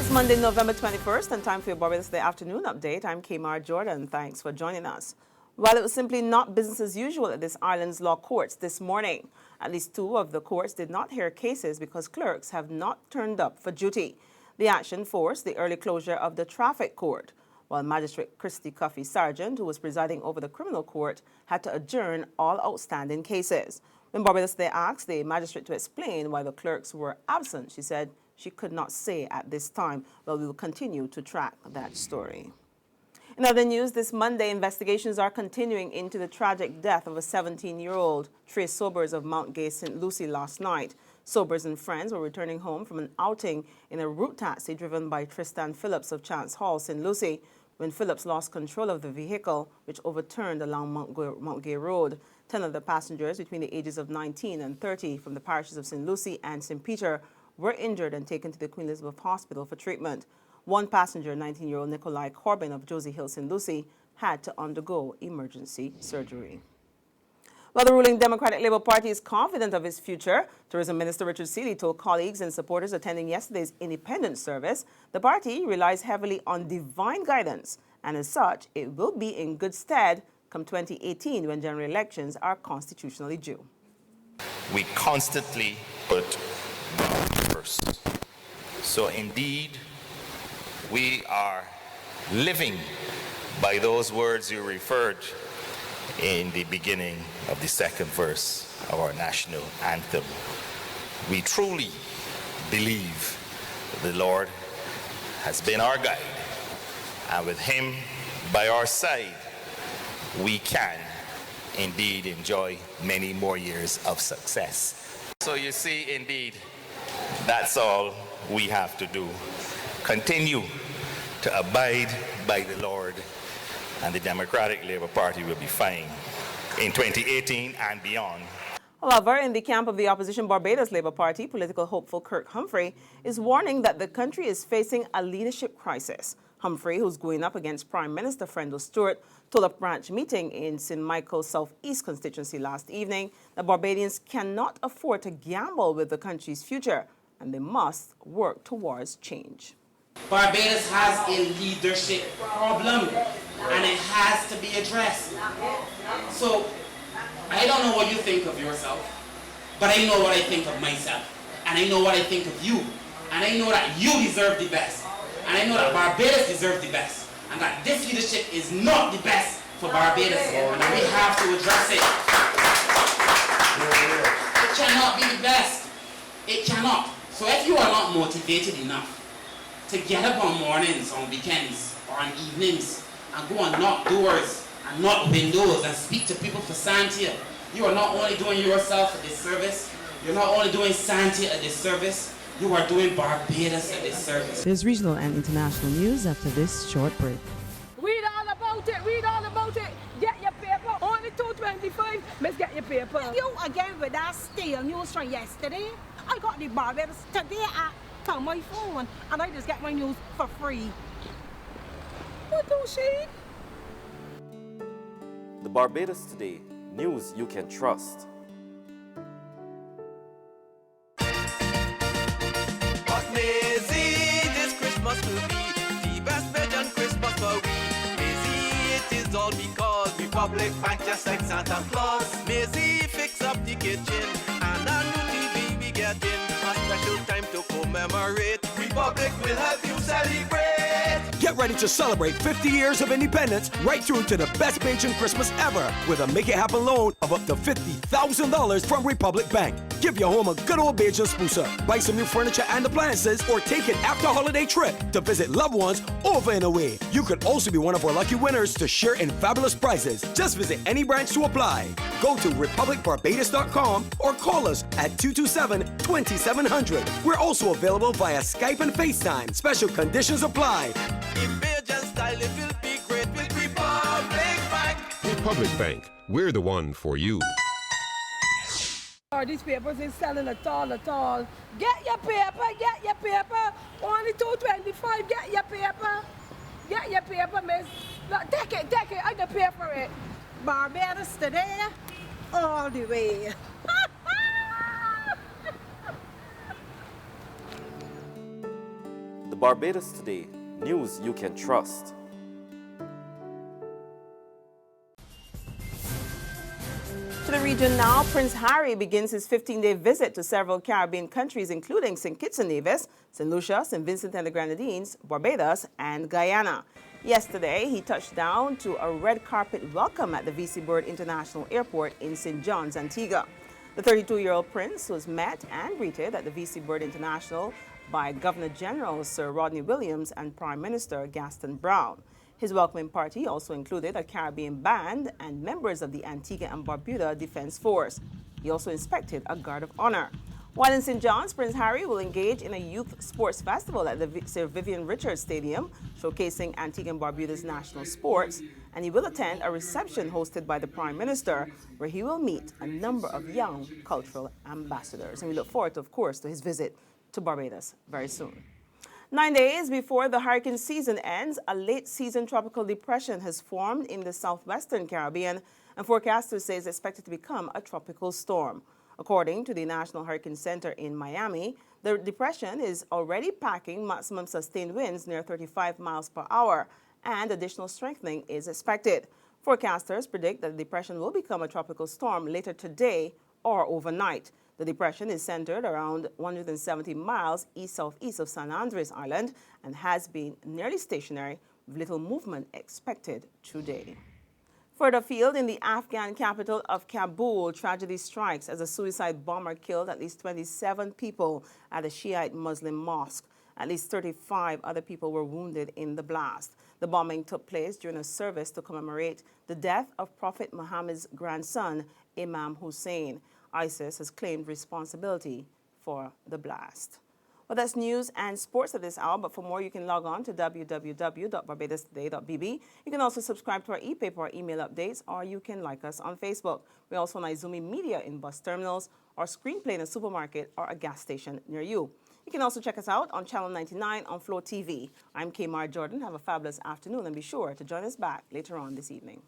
It's Monday, November 21st, and time for your Barbados Day afternoon update. I'm Kamar Jordan. Thanks for joining us. While it was simply not business as usual at this island's law courts this morning, at least 2 of the courts did not hear cases because clerks have not turned up for duty. The action forced the early closure of the traffic court, while Magistrate Christy Cuffy Sargent, who was presiding over the criminal court, had to adjourn all outstanding cases. When Barbados Day asked the magistrate to explain why the clerks were absent, she said she could not say at this time. Well, we will continue to track that story. In other news, this Monday, investigations are continuing into the tragic death of a 17-year-old Trey Sobers of Mount Gay, St. Lucie last night. Sobers and friends were returning home from an outing in a route taxi driven by Tristan Phillips of Chance Hall, St. Lucie, when Phillips lost control of the vehicle, which overturned along Mount Gay Road. 10 of the passengers between the ages of 19 and 30 from the parishes of St. Lucie and St. Peter were injured and taken to the Queen Elizabeth Hospital for treatment. One passenger, 19-year-old Nikolai Corbin of Josie Hill, St. Lucie, had to undergo emergency surgery. While the ruling Democratic Labour Party is confident of its future, Tourism Minister Richard Seeley told colleagues and supporters attending yesterday's independence service the party relies heavily on divine guidance, and as such, it will be in good stead come 2018 when general elections are constitutionally due. We constantly put God first. So indeed, we are living by those words you referred in the beginning of the second verse of our national anthem. We truly believe the Lord has been our guide, and with Him by our side, we can indeed enjoy many more years of success. So you see, indeed, that's all we have to do. Continue to abide by the Lord, and the Democratic Labour Party will be fine in 2018 and beyond. However, in the camp of the opposition Barbados Labour Party, political hopeful Kirk Humphrey is warning that the country is facing a leadership crisis. Humphrey, who's going up against Prime Minister Frendel Stewart, told a branch meeting in St. Michael's Southeast constituency last evening that Barbadians cannot afford to gamble with the country's future, and they must work towards change. Barbados has a leadership problem, and it has to be addressed. So, I don't know what you think of yourself, but I know what I think of myself, and I know what I think of you, and I know that you deserve the best, and I know that Barbados deserves the best, and that this leadership is not the best for Barbados, and we have to address it. It cannot be the best. It cannot. So if you are not motivated enough to get up on mornings, on weekends, or on evenings, and go and knock doors, and knock windows, and speak to people for Santia, you are not only doing yourself a disservice, you're not only doing Santia a disservice, you are doing Barbados a disservice. There's regional and international news after this short break. Read all about it, read all about it. Get your paper, only $2.25, let's get your paper. You again with that stale news from yesterday. I got the Barbados today on my phone, and I just get my news for free. What do she? The Barbados Today, news you can trust. What Maisie, this Christmas will be the best Belgian Christmas for we. Maisie, it is all because Republic Bank just like Santa Claus. Maisie fix up the kitchen and a new TV we get in. A special time to commemorate. Republic will help you celebrate. Get ready to celebrate 50 years of independence right through to the best Bajan Christmas ever with a Make It Happen loan of up to $50,000 from Republic Bank. Give your home a good old Bajan spooser, buy some new furniture and appliances, or take an after-holiday trip to visit loved ones over and away. You could also be one of our lucky winners to share in fabulous prizes. Just visit any branch to apply. Go to republicbarbados.com or call us at 227-2700. We're also available via Skype and FaceTime. Special conditions apply. In Bajan style, it will be great with Republic Bank. Republic Bank, we're the one for you. These papers is selling at all. Get your paper. Only $2.25, get your paper, miss. Look, take it, I can pay for it. Barbados today, all the way. The Barbados Today, news you can trust. To the region now, Prince Harry begins his 15-day visit to several Caribbean countries, including St. Kitts and Nevis, St. Lucia, St. Vincent and the Grenadines, Barbados, and Guyana. Yesterday, he touched down to a red carpet welcome at the VC Bird International Airport in St. John's, Antigua. The 32-year-old prince was met and greeted at the VC Bird International by Governor General Sir Rodney Williams and Prime Minister Gaston Brown. His welcoming party also included a Caribbean band and members of the Antigua and Barbuda Defense Force. He also inspected a guard of honor. While in St. John's, Prince Harry will engage in a youth sports festival at the Sir Vivian Richards Stadium, showcasing Antigua and Barbuda's national sports, and he will attend a reception hosted by the Prime Minister, where he will meet a number of young cultural ambassadors. And we look forward, of course, to his visit to Barbados very soon. 9 days before the hurricane season ends, a late-season tropical depression has formed in the southwestern Caribbean, and forecasters say it's expected to become a tropical storm. According to the National Hurricane Center in Miami, the depression is already packing maximum sustained winds near 35 miles per hour, and additional strengthening is expected. Forecasters predict that the depression will become a tropical storm later today or overnight. The depression is centered around 170 miles east-southeast of San Andres Island and has been nearly stationary, with little movement expected today. Further afield, in the Afghan capital of Kabul, tragedy strikes as a suicide bomber killed at least 27 people at a Shiite Muslim mosque. At least 35 other people were wounded in the blast. The bombing took place during a service to commemorate the death of Prophet Muhammad's grandson, Imam Hussein. ISIS has claimed responsibility for the blast. Well, that's news and sports at this hour, but for more, you can log on to www.barbadostoday.bb. You can also subscribe to our e-paper or email updates, or you can like us on Facebook. We're also on Izumi Media in bus terminals, or Screenplay in a supermarket or a gas station near you. You can also check us out on Channel 99 on Flow TV. I'm Kamar Jordan. Have a fabulous afternoon, and be sure to join us back later on this evening.